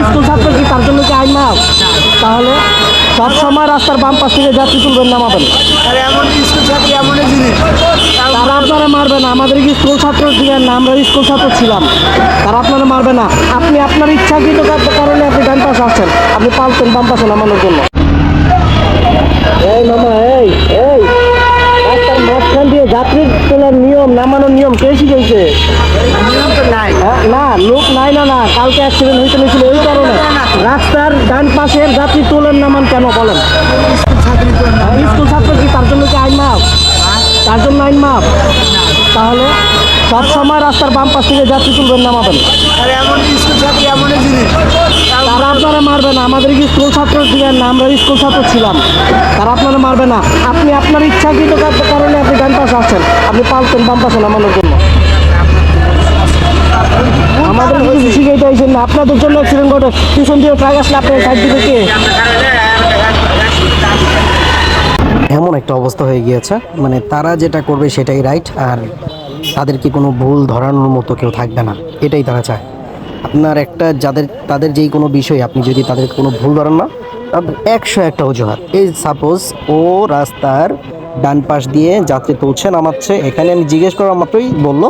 School ছাত্র কি তার জন্য কি আইন মাফ? তাহলে সব সময় রাস্তার বাম পাশ থেকে যাত্রী তুলবেন নামাবেন। তারা আপনারা মারবে না, আমাদের কি স্কুল ছাত্র ছিলেন না? আমরা স্কুল ছাত্র ছিলাম, তারা আপনারা মারবে না। আপনি আপনার ইচ্ছাকৃত কারণে আপনি ডান পাশে আসছেন, আপনি পালতেন বাম পাশে নামানোর জন্য। এই মামা, এই এই রাস্তার মাঝখান দিয়ে যাত্রী তোলার নিয়ম, নামানোর নিয়ম কে শিখেছে? না, লোক নাই না, না কালকে অ্যাক্সিডেন্ট হইতে নিয়েছিল এই কারণে। রাস্তার ডান পাশের যাত্রী তোলেন নামান কেন বলেন? স্কুল ছাত্র কি তার জন্য কি আইন মাফ? তার জন্য আইন মাফ? তাহলে সব সময় রাস্তার বাম পাশ থেকে যাত্রী তুলবেন নামাবেন। তারা আপনারা মারবে না, আমাদের কি স্কুল ছাত্র ছিলেন না? আমরা স্কুল ছাত্র ছিলাম, তারা আপনারা মারবে না। আপনি আপনার ইচ্ছাকৃত কারণে আপনি ডান পাশে আসছেন, আপনি পালতেন বাম পাশে নামানোর জন্য। আমাদের কিছু শিখাইতে হয়েছেন না, আপনাদের জন্য অ্যাক্সিডেন্ট ঘটে। পিছন দিয়ে ট্রাক আসলে আপনার সাইড দিকে কে? এমন একটা অবস্থা হয়ে গিয়েছে, মানে তারা যেটা করবে সেটাই রাইট, আর তাদেরকে কোনো ভুল ধরানোর মতো কেউ থাকবে না, এটাই তারা চায়। আপনার একটা তাদের যেই কোনো বিষয় আপনি যদি তাদের কোনো ভুল ধরেন না, তাদের 101টা অজুহাত। এই সাপোজ ও রাস্তার ডান পাশ দিয়ে যাত্রী তুলছে নামাচ্ছে, এখানে আমি জিজ্ঞেস করার মাত্রই বললো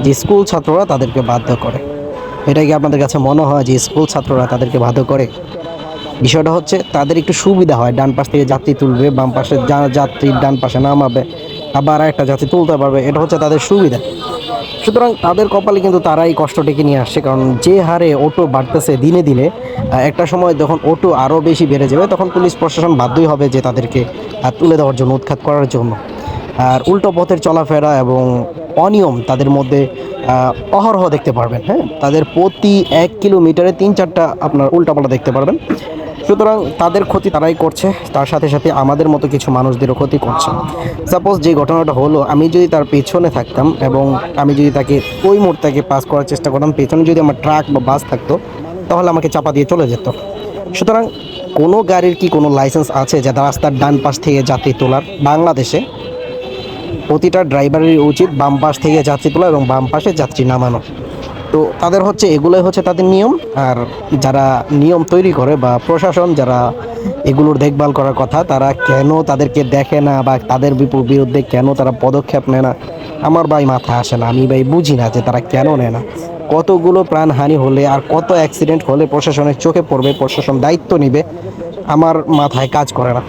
যে স্কুল ছাত্ররা তাদেরকে বাধ্য করে। এটা কি আপনাদের কাছে মনে হয় যে স্কুল ছাত্ররা তাদেরকে বাধ্য করে? বিষয়টা হচ্ছে তাদের একটু সুবিধা হয়, ডান পাশ থেকে যাত্রী তুলবে, বাম পাশে যাত্রীর ডান পাশে নামাবে, আবার একটা যাত্রী তুলতে পারবে, এটা হচ্ছে তাদের সুবিধা। সুতরাং তাদের কপালে কিন্তু তারাই কষ্ট ডেকে নিয়ে আসছে, কারণ যে হারে অটো বাড়তেছে দিনে দিনে, একটা সময় যখন অটো আরও বেশি বেড়ে যাবে তখন পুলিশ প্রশাসন বাধ্যই হবে যে তাদেরকে তুলে দেওয়ার জন্য, উৎখাত করার জন্য। আর উল্টো পথের চলাফেরা এবং অনিয়ম তাদের মধ্যে অহরহ দেখতে পারবেন। হ্যাঁ, তাদের প্রতি 1 কিলোমিটারে 3-4টা আপনার উল্টাপাল্টা দেখতে পারবেন। সুতরাং তাদের ক্ষতি তারাই করছে, তার সাথে সাথে আমাদের মতো কিছু মানুষদেরও ক্ষতি করছে। সাপোজ যে ঘটনাটা হলো, আমি যদি তার পেছনে থাকতাম এবং আমি যদি তাকে ওই মুহূর্তে পাস করার চেষ্টা করতাম, পেছনে যদি আমার ট্রাক বা বাস থাকতো তাহলে আমাকে চাপা দিয়ে চলে যেত। সুতরাং কোনো গাড়ির কি কোনো লাইসেন্স আছে যে রাস্তার ডান পাশ থেকে যাত্রী তোলার? বাংলাদেশে প্রতিটা ড্রাইভারেরই উচিত বাম পাশ থেকে যাত্রী তোলা এবং বাম পাশে যাত্রী নামানো। তো তাদের হচ্ছে এগুলোই হচ্ছে তাদের নিয়ম। আর যারা নিয়ম তৈরি করে বা প্রশাসন যারা এগুলোর দেখভাল করার কথা, তারা কেন তাদেরকে দেখে না বা তাদের বিরুদ্ধে কেন তারা পদক্ষেপ নেয় না, আমার ভাই মাথায় আসে না। আমি ভাই বুঝি না যে তারা কেন নেয় না। কতগুলো প্রাণহানি হলে আর কত অ্যাক্সিডেন্ট হলে প্রশাসনের চোখে পড়বে, প্রশাসন দায়িত্ব নেবে, আমার মাথায় কাজ করে না।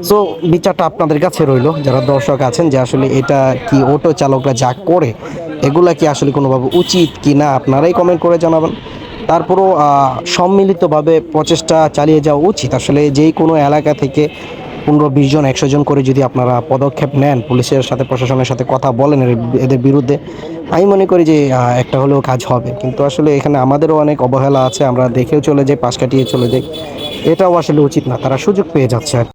সো বিচারটা আপনাদের কাছে রইলো, যারা দর্শক আছেন, যে আসলে এটা কি অটো চালকরা যা করে এগুলা কি আসলে কোনোভাবে উচিত কি না, আপনারাই কমেন্ট করে জানাবেন। তারপরও সম্মিলিতভাবে প্রচেষ্টা চালিয়ে যাওয়া উচিত। আসলে যেই কোনো এলাকা থেকে 15-20 জন 100 জন করে যদি আপনারা পদক্ষেপ নেন, পুলিশের সাথে প্রশাসনের সাথে কথা বলেন এদের বিরুদ্ধে, আমি মনে করি যে একটা হলেও কাজ হবে। কিন্তু আসলে এখানে আমাদেরও অনেক অবহেলা আছে, আমরা দেখেও চলে যাই, পাশ কাটিয়ে চলে যাই। এটাও আসলে উচিত না, তারা সুযোগ পেয়ে যাচ্ছে আর